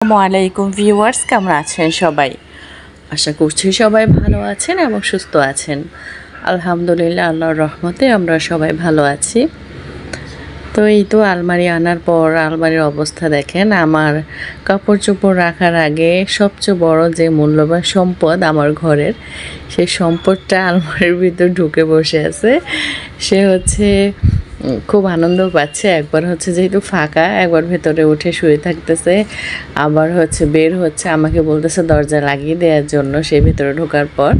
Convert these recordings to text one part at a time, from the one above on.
আসসালামু আলাইকুম ভিউয়ার্স, কেমন আছেন সবাই? আশা করছি সবাই ভালো আছেন এবং সুস্থ আছেন। আলহামদুলিল্লাহ, আল্লাহর রহমতে আমরা সবাই ভালো আছি। তো এই তো আলমারি আনার পর আলমারির অবস্থা দেখেন। আমার কাপড় চোপড় রাখার আগে সবচেয়ে বড় যে মূল্যবান সম্পদ আমার ঘরের, সেই সম্পদটা আলমারির ভিতর ঢুকে বসে আছে। সে হচ্ছে খুব আনন্দ পাচ্ছে। একবার হচ্ছে যেহেতু ফাঁকা, একবার ভেতরে উঠে শুয়ে থাকতেছে, আবার হচ্ছে বের হচ্ছে, আমাকে বলতেছে দরজা লাগিয়ে দেওয়ার জন্য সে ভেতরে ঢোকার পর।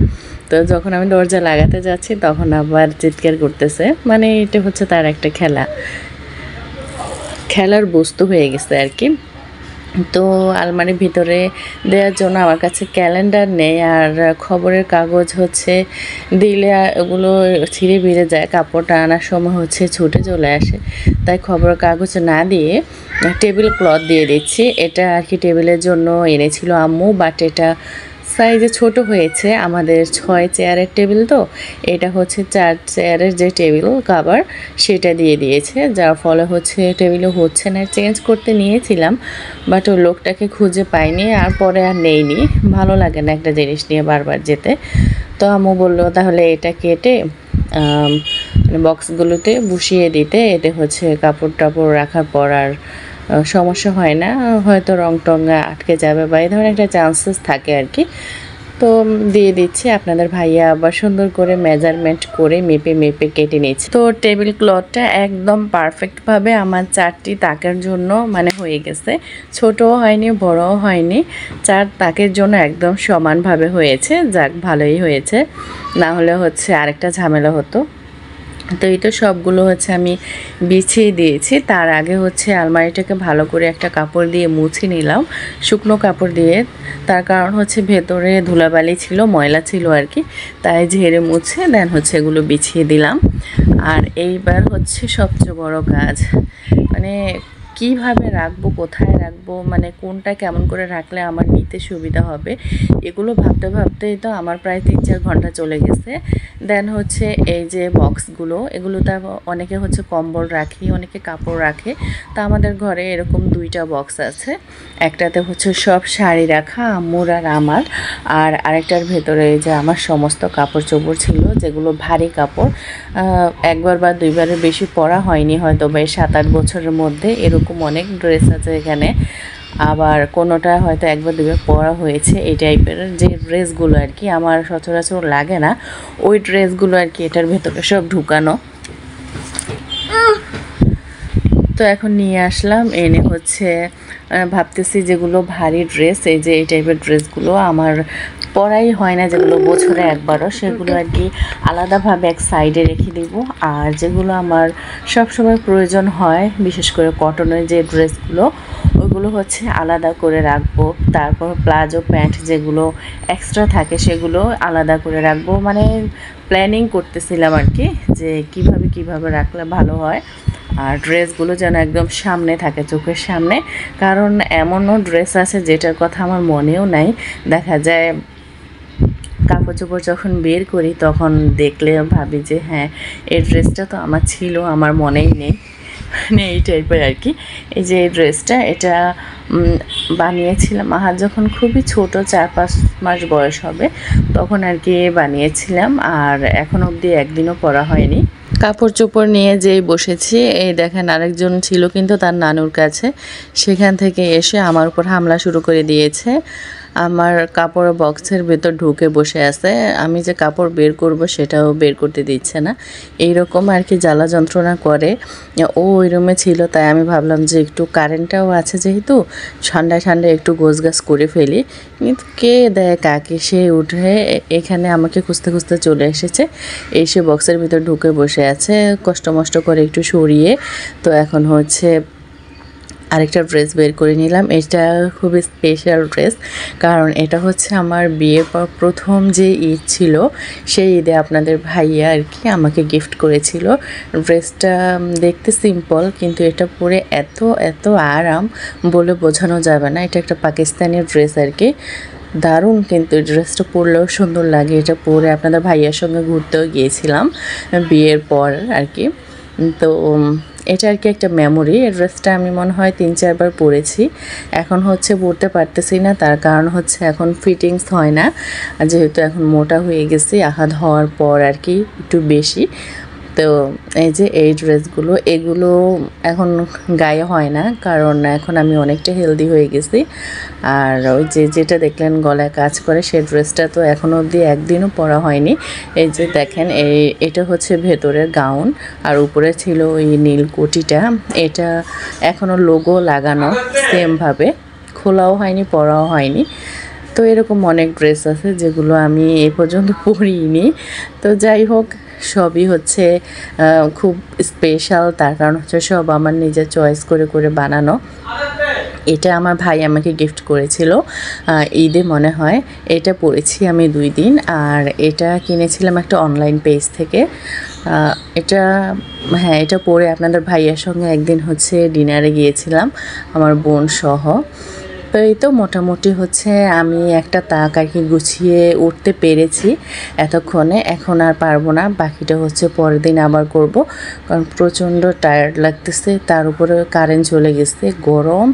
তো যখন আমি দরজা লাগাতে যাচ্ছি তখন আবার চিৎকার করতেছে। মানে এটা হচ্ছে তার একটা খেলার বস্তু হয়ে গেছে আর কি। তো আলমারির ভিতরে দেওয়ার জন্য আমার কাছে ক্যালেন্ডার নেই, আর খবরের কাগজ হচ্ছে দিলে ওগুলো ছিঁড়ে বেড়ে যায়, কাপড়টা আনার সময় হচ্ছে ছুটে চলে আসে। তাই খবরের কাগজ না দিয়ে টেবিল ক্লথ দিয়ে দিচ্ছি। এটা আর কি টেবিলের জন্য এনেছিল আম্মু, বাট এটা সাইজে ছোট হয়েছে। আমাদের 6 চেয়ারের টেবিল, তো এটা হচ্ছে 4 চেয়ারের যে টেবিল কাভার সেটা দিয়ে দিয়েছে, যার ফলে হচ্ছে টেবিলও হচ্ছে না। চেঞ্জ করতে নিয়েছিলাম, বাট ওই লোকটাকে খুঁজে পাইনি, আর পরে আর নেইনি। ভালো লাগে না একটা জিনিস নিয়ে বারবার যেতে। তো আম্মু বললো তাহলে এটা কেটে বক্সগুলোতে বসিয়ে দিতে, এতে হচ্ছে কাপড় টাপড় রাখার পর আর সমস্যা হয় না, হয়তো রং টং আটকে যাবে বা এই ধরনের একটা চান্সেস থাকে আর কি। তো দিয়ে দিচ্ছি। আপনাদের ভাইয়া আবার সুন্দর করে মেজারমেন্ট করে মেপে কেটে নিচ্ছে। তো টেবিল ক্লথটা একদম পারফেক্টভাবে আমার 4টি তাকের জন্য মানে হয়ে গেছে। ছোটও হয়নি, বড়ও হয়নি, 4 তাকের জন্য একদম সমানভাবে হয়েছে। যাক, ভালোই হয়েছে, না হলে হচ্ছে আরেকটা ঝামেলা হতো। তো এই তো সবগুলো হচ্ছে আমি বিছিয়ে দিয়েছি। তার আগে হচ্ছে আলমারিটাকে ভালো করে একটা কাপড় দিয়ে মুছে নিলাম, শুকনো কাপড় দিয়ে। তার কারণ হচ্ছে ভেতরে ধুলাবালি ছিল, ময়লা ছিল আর কি, তাই ঝেড়ে মুছে দেন হচ্ছে এগুলো বিছিয়ে দিলাম। আর এইবার হচ্ছে সবচেয়ে বড় কাজ, মানে কিভাবে রাখবো, কোথায় রাখবো, মানে কোনটা কেমন করে রাখলে আমার নিতে সুবিধা হবে, এগুলো ভাবতে ভাবতেই তো আমার প্রায় 3-4 ঘন্টা চলে গেছে। দেন হচ্ছে এই যে বক্সগুলো, এগুলোতে অনেকে হচ্ছে কম্বল রাখি, অনেকে কাপড় রাখে। তা আমাদের ঘরে এরকম 2টা বক্স আছে। একটাতে হচ্ছে সব শাড়ি রাখা আম্মুর আর আমার, আর আরেকটার ভেতরে যে আমার সমস্ত কাপড় চোপড় ছিল, যেগুলো ভারী কাপড়, একবার বা দুইবারের বেশি পরা হয়নি হয়তো বা 7-8 বছরের মধ্যে। এরকম অনেক ড্রেস আছে এখানে, আবার কোনোটা হয়তো একবার দুবার পরা হয়েছে। এই টাইপের যে ড্রেসগুলো আর কি আমার সচরাচর লাগে না, ওই ড্রেসগুলো আর কি এটার ভেতরে সব ঢুকানো। তো এখন নিয়ে আসলাম, এনে হচ্ছে ভাবতেছি যেগুলো ভারী ড্রেস, এই যে এই টাইপের ড্রেসগুলো আমার পরাই হয় না, যেগুলো বছরে একবারও, সেগুলো আর কি আলাদাভাবে এক সাইডে রেখে দিব। আর যেগুলো আমার সবসময় প্রয়োজন হয়, বিশেষ করে কটনের যে ড্রেসগুলো, ওইগুলো হচ্ছে আলাদা করে রাখবো। তারপর প্লাজো প্যান্ট যেগুলো এক্সট্রা থাকে সেগুলো আলাদা করে রাখবো। মানে প্ল্যানিং করতেছিলাম আর কি, যে কিভাবে রাখলে ভালো হয়। আর ড্রেসগুলো যেন একদম সামনে থাকে, চোখের সামনে। কারণ এমনও ড্রেস আছে যেটার কথা আমার মনেও নাই, দেখা যায় কাপড় চোপড় যখন বের করি তখন দেখলে ভাবি যে হ্যাঁ, এই ড্রেসটা তো আমার ছিল, আমার মনেই নেই। মানে এই টাইপের আর কি। এই যে এই ড্রেসটা, এটা বানিয়েছিলাম আহার যখন খুবই ছোট, 4-5 মাস বয়স হবে, তখন আর কি বানিয়েছিলাম। আর এখন অবধি একদিনও পরা হয়নি। কাপড় চোপড় নিয়ে যেই বসেছি, এই দেখেন আরেকজন ছিল কিন্তু তার নানুর কাছে, সেখান থেকে এসে আমার উপর হামলা শুরু করে দিয়েছে। আমার কাপড় বক্সের ভেতর ঢুকে বসে আছে, আমি যে কাপড় বের করব সেটাও বের করতে দিচ্ছে না। এইরকম আর কি জ্বালা যন্ত্রণা করে। ও ওই রুমে ছিল, তাই আমি ভাবলাম যে একটু কারেন্টটাও আছে যেহেতু, ঠান্ডায় একটু গোছগাছ করে ফেলি। কিন্তু কে দেয় কাকে, সে উঠে এখানে আমাকে খুঁজতে চলে এসেছে, এসে বক্সের ভিতর ঢুকে বসে আছে, কষ্ট মষ্ট করে একটু সরিয়ে। তো এখন হচ্ছে আরেকটা ড্রেস বের করে নিলাম। এটা খুবই স্পেশাল ড্রেস, কারণ এটা হচ্ছে আমার বিয়ের পর প্রথম যে ঈদ ছিল, সেই ঈদে আপনাদের ভাইয়া আর কি আমাকে গিফট করেছিল। ড্রেসটা দেখতে সিম্পল, কিন্তু এটা পরে এত আরাম বলে বোঝানো যাবে না। এটা একটা পাকিস্তানি ড্রেস আর কি, দারুণ। কিন্তু ড্রেসটা পরলেও সুন্দর লাগে। এটা পরে আপনাদের ভাইয়ার সঙ্গে ঘুরতেও গিয়েছিলাম বিয়ের পর আর কি। তো এটা আর কি একটা মেমোরি। এই ড্রেসটা আমি মনে হয় 3-4 বার পরেছি। এখন হচ্ছে পরতে পারতেছি না, তার কারণ হচ্ছে এখন ফিটিংস হয় না, যেহেতু এখন মোটা হয়ে গেছি আহাদ হওয়ার পর আর কি একটু বেশি। তো এই যে এই ড্রেসগুলো, এগুলো এখন গায়ে হয় না, কারণ এখন আমি অনেকটা হেলদি হয়ে গেছি। আর ওই যে যেটা দেখলেন গলায় কাজ করে, সেই ড্রেসটা তো এখনও অবধি একদিনও পরা হয়নি। এই যে দেখেন, এটা হচ্ছে ভেতরের গাউন, আর উপরে ছিল ওই নীল কোটিটা। এটা এখনও লোগো লাগানো সেমভাবে, খোলাও হয়নি, পরাও হয়নি। তো এরকম অনেক ড্রেস আছে যেগুলো আমি এ পর্যন্ত পরিনি। তো যাই হোক, সবই হচ্ছে খুব স্পেশাল, তার কারণ হচ্ছে সব আমার নিজের চয়েস করে করে বানানো। এটা আমার ভাই আমাকে গিফট করেছিল ঈদে মনে হয়। এটা পরেছি আমি 2 দিন, আর এটা কিনেছিলাম একটা অনলাইন পেজ থেকে। এটা হ্যাঁ, এটা পরে আপনাদের ভাইয়ের সঙ্গে একদিন হচ্ছে ডিনারে গিয়েছিলাম আমার বোন সহ। তো এই তো মোটামুটি হচ্ছে আমি একটা তাক আর কি গুছিয়ে উঠতে পেরেছি এতক্ষণে। এখন আর পারবো না, বাকিটা হচ্ছে পরের দিন আবার করব, কারণ প্রচণ্ড টায়ার্ড লাগতেছে। তার উপরে কারেন্ট চলে গেছে, গরম।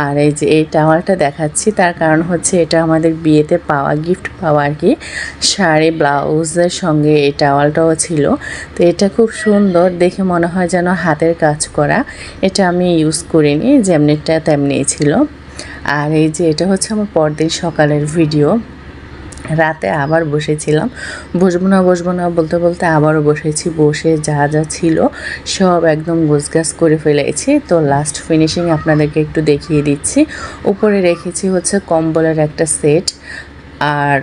আর এই যে এই টাওয়ালটা দেখাচ্ছি, তার কারণ হচ্ছে এটা আমাদের বিয়েতে পাওয়া, গিফট পাওয়া আর কি। শাড়ি ব্লাউজের সঙ্গে এই টাওয়ালটাও ছিল। তো এটা খুব সুন্দর দেখে, মনে হয় যেন হাতের কাজ করা। এটা আমি ইউজ করিনি, যেমনিটা তেমনিই ছিল। আর এই যে এটা হচ্ছে আমার পরদিন সকালের ভিডিও। রাতে আবার বসেছিলাম, বসবো না বলতে বলতে আবারও বসেছি। বসে যা যা ছিল সব একদম গোছগাছ করে ফেলেছি। তো লাস্ট ফিনিশিং আপনাদেরকে একটু দেখিয়ে দিচ্ছি। উপরে রেখেছি হচ্ছে কম্বলের একটা সেট, আর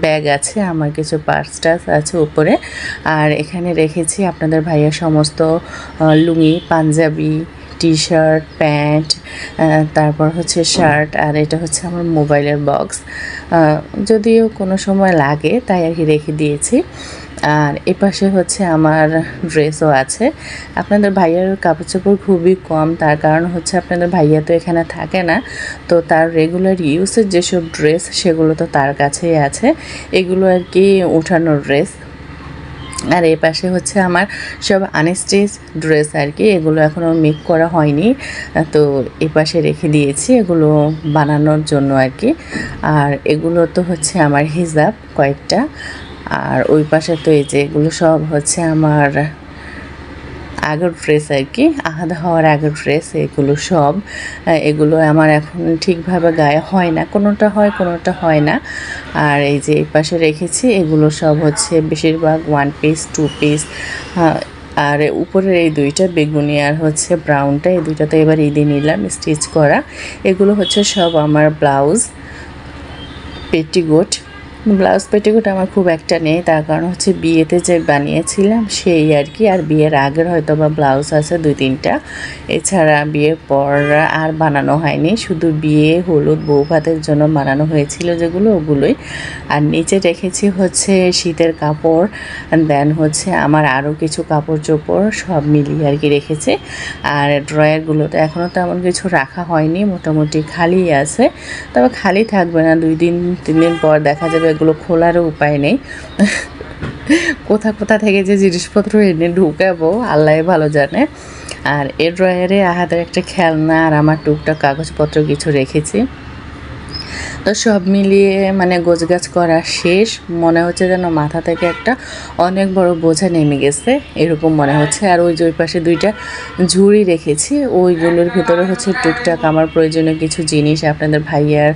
ব্যাগ আছে, আমার কিছু পার্স টার্স আছে উপরে। আর এখানে রেখেছি আপনাদের ভাইয়ের সমস্ত লুঙ্গি, পাঞ্জাবি, টি শার্ট, প্যান্ট, তারপর হচ্ছে শার্ট। আর এটা হচ্ছে আমার মোবাইলের বক্স, যদিও কোনো সময় লাগে তাই আর কি রেখে দিয়েছি। আর এপাশে হচ্ছে আমার ড্রেসও আছে। আপনাদের ভাইয়ার কাপড় চোপড় খুবই কম, তার কারণ হচ্ছে আপনাদের ভাইয়া তো এখানে থাকে না, তো তার রেগুলার ইউজের যেসব ড্রেস সেগুলো তো তার কাছেই আছে। এগুলো আর কি উঠানোর ড্রেস। আর এই পাশে হচ্ছে আমার সব আনস্টিচ ড্রেস আর কি, এগুলো এখনও মেক করা হয়নি, তো এই পাশে রেখে দিয়েছি এগুলো বানানোর জন্য আর কি। আর এগুলো তো হচ্ছে আমার হিজাব কয়েকটা। আর ওই পাশে তো এই যে এগুলো সব হচ্ছে আমার আগের ড্রেস আর কি, আলাদা হওয়ার আগের ড্রেস। এগুলো সব, এগুলো আমার এখন ঠিকভাবে গায়ে হয় না, কোনোটা হয় কোনোটা হয় না। আর এই যে এই পাশে রেখেছি, এগুলো সব হচ্ছে বেশিরভাগ 1 পিস 2 পিস। আর উপরের এই দুইটা বেগুনি আর হচ্ছে ব্রাউনটা, এই দুইটা তো এবার ঈদে নিলাম স্টিচ করা। এগুলো হচ্ছে সব আমার ব্লাউজ, পেটিকোট। ব্লাউজ পেটিকোট আমার খুব একটা নেই, তার কারণ হচ্ছে বিয়েতে যে বানিয়েছিলাম সেই আর কি। আর বিয়ের আগের হয়তো বা ব্লাউজ আছে 2-3টা, এছাড়া বিয়ের পর আর বানানো হয়নি। শুধু বিয়ে, হলুদ, বউ ভাতের জন্য বানানো হয়েছিল যেগুলো, ওগুলোই। আর নিচে রেখেছি হচ্ছে শীতের কাপড়, দেন হচ্ছে আমার আরও কিছু কাপড় চোপড় সব মিলিয়ে আর কি রেখেছি। আর ড্রয়ারগুলোতে এখনও তেমন কিছু রাখা হয়নি, মোটামুটি খালি আছে। তবে খালি থাকবে না, 2-3 দিন পর দেখা যাবে এগুলো খোলারও উপায় নেই। কোথা কোথা থেকে যে জিনিসপত্র এনে ঢুকাবো আল্লাহ ভালো জানে। আর এর ড্রয়ারে আহাদের একটা খেলনা আর আমার টুকটাক কাগজপত্র কিছু রেখেছি। তো সব মিলিয়ে মানে গোছগাছ করা শেষ। মনে হচ্ছে যেন মাথা থেকে একটা অনেক বড় বোঝা নেমে গেছে, এরকম মনে হচ্ছে। আর ওই যে ওই পাশে 2টা ঝুড়ি রেখেছি, ওইগুলোর ভিতরে হচ্ছে টুকটাক আমার প্রয়োজনীয় কিছু জিনিস, আপনাদের ভাইয়ার,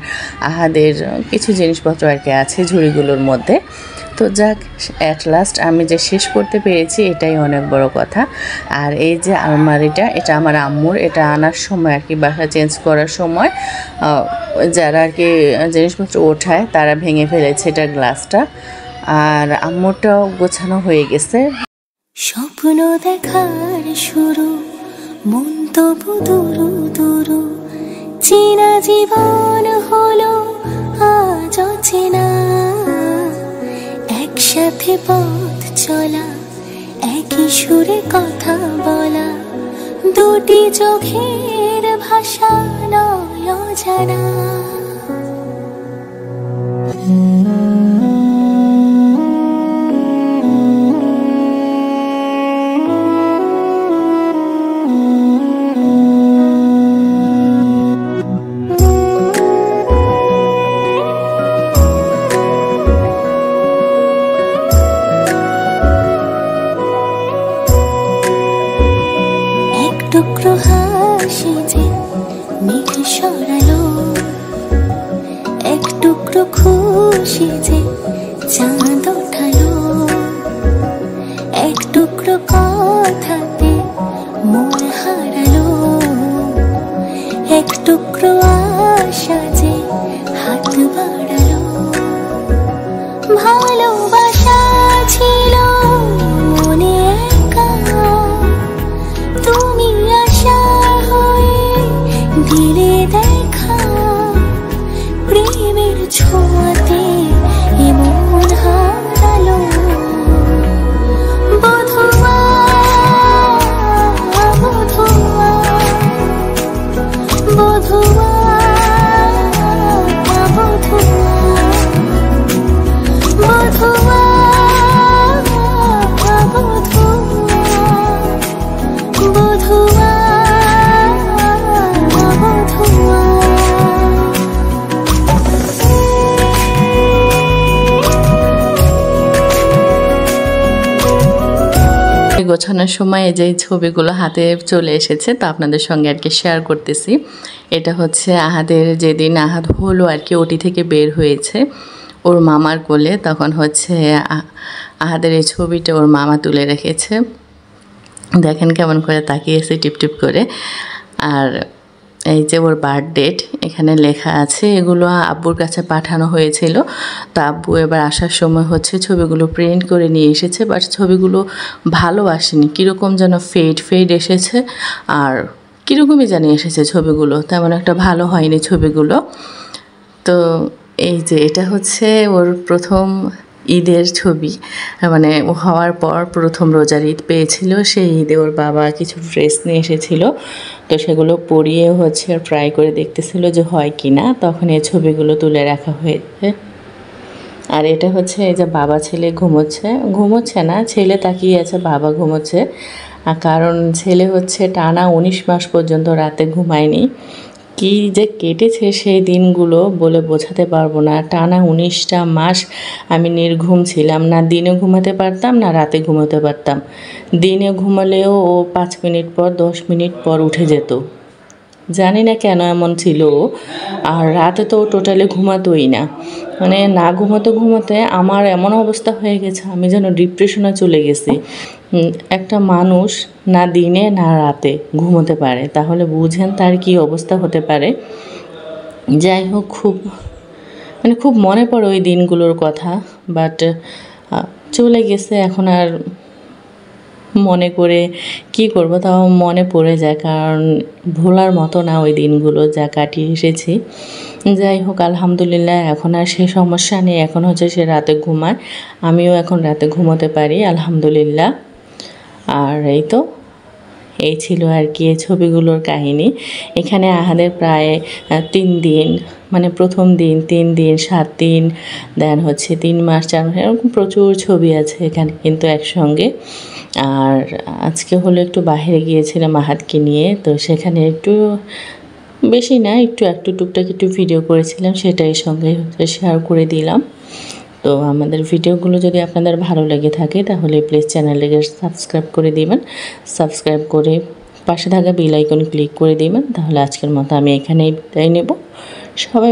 আহাদের কিছু জিনিসপত্র আর কি আছে ঝুড়িগুলোর মধ্যে। তো যাক, অ্যাট লাস্ট আমি যে শেষ করতে পেরেছি এটাই অনেক বড় কথা। আর এই যে আলমারিটা, এটা আমার আম্মুর, এটা আনার সময় আর কি, বাসা চেঞ্জ করার সময় যারা আর কি জিনিসপত্র ওঠায় তারা ভেঙে ফেলেছে এটা গ্লাসটা। আর আম্মুরটাও গোছানো হয়ে গেছে। স্বপ্ন দেখার শুরু, মন তবু দুরু দুরু, চেনা জীবন হলো আজ অচেনা। একসাথে পথ চলা, একই সুরে কথা বলা, দুটি চোখের ভাষা নয় অজানা। একটু খুশি যে চাঁদ ওঠালো, এক টুকরো কথাতে মন হারালো, এক টুকরো আশা যে হাত বাড়ালো। ভালোবাসা ছিল মনে একা, তুমি আশা হয়ে দিলে দেখা, প্রেমের ছোঁয়াতে এমন হারালো। বধুয়া বধুয়া বধুয়া বধুয়া গোছানোর সময় এই যে ছবিগুলো হাতে চলে এসেছে, তো আপনাদের সঙ্গে আর কি শেয়ার করতেছি। এটা হচ্ছে আহাদের যেদিন আহাদ হলো আর কি, ওটি থেকে বের হয়েছে ওর মামার কোলে, তখন হচ্ছে আহাদের এই ছবিটা ওর মামা তুলে রেখেছে। দেখেন কেমন করে তাকিয়েছে টিপ টিপ করে। আর এই যে ওর বার্থ ডেট এখানে লেখা আছে, এগুলো আব্বুর কাছে পাঠানো হয়েছিল। তো আব্বু এবার আসার সময় হচ্ছে ছবিগুলো প্রিন্ট করে নিয়ে এসেছে, বাট ছবিগুলো ভালো আসেনি, কীরকম যেন ফেড এসেছে, আর কীরকমই জানি এসেছে ছবিগুলো, তেমন একটা ভালো হয়নি ছবিগুলো। তো এই যে এটা হচ্ছে ওর প্রথম ঈদের ছবি, মানে ও হওয়ার পর প্রথম রোজার ঈদ পেয়েছিল, সেই ঈদে ওর বাবা কিছু ড্রেস নিয়ে এসেছিল, তো সেগুলো পরিয়ে হচ্ছে ট্রাই করে দেখতেছিল যে হয় কি না, তখন এই ছবিগুলো তুলে রাখা হয়েছে। আর এটা হচ্ছে এই যে বাবা ছেলে ঘুমোচ্ছে না, ছেলে তাকিয়ে আছে, বাবা ঘুমোচ্ছে। কারণ ছেলে হচ্ছে টানা 19 মাস পর্যন্ত রাতে ঘুমায়নি। কি যে কেটেছে সেই দিনগুলো বলে বোঝাতে পারবো না। টানা 19টা মাস আমি নির্ঘুম ছিলাম, না দিনে ঘুমাতে পারতাম না রাতে ঘুমাতে পারতাম। দিনে ঘুমালেও ও 5 মিনিট পর 10 মিনিট পর উঠে যেত, জানি না কেন এমন ছিল। আর রাতে তো টোটালি ঘুমাতোই না, মানে না ঘুমাতে আমার এমন অবস্থা হয়ে গেছে, আমি যেন ডিপ্রেশনে চলে গেছি। একটা মানুষ না দিনে না রাতে ঘুমোতে পারে, তাহলে বুঝেন তার কি অবস্থা হতে পারে। যাই হোক, খুব মনে পড়ে ওই দিনগুলোর কথা, বাট চলে গেছে, এখন আর মনে করে কি করব, তাও মনে পড়ে যায়, কারণ ভোলার মতো না ওই দিনগুলো যা কাটিয়ে এসেছি। যাই হোক, আলহামদুলিল্লাহ এখন আর সে সমস্যা নেই, এখন হচ্ছে সে রাতে ঘুমায়, আমিও এখন রাতে ঘুমোতে পারি আলহামদুলিল্লাহ। আর এই ছিল আর কি এই ছবিগুলোর কাহিনী। এখানে আহাদের প্রায় 3 দিন, মানে প্রথম দিন 3 দিন 7 দিন, দেন হচ্ছে 3 মাস 4 মাস, এরকম প্রচুর ছবি আছে এখানে কিন্তু একসঙ্গে। আর আজকে হলো একটু বাইরে গিয়েছিলাম আহাদকে নিয়ে, তো সেখানে একটু বেশি না, একটু টুকটাক একটু ভিডিও করেছিলাম, সেটাই সঙ্গে শেয়ার করে দিলাম। তো আমাদের ভিডিওগুলো যদি আপনাদের ভালো লেগে থাকে তাহলে প্লিজ চ্যানেলটিকে সাবস্ক্রাইব করে দিবেন, সাবস্ক্রাইব করে পাশে থাকা বেল আইকন ক্লিক করে দিবেন। তাহলে আজকের মতো আমি এখানেই বিদায় নেব। সবাই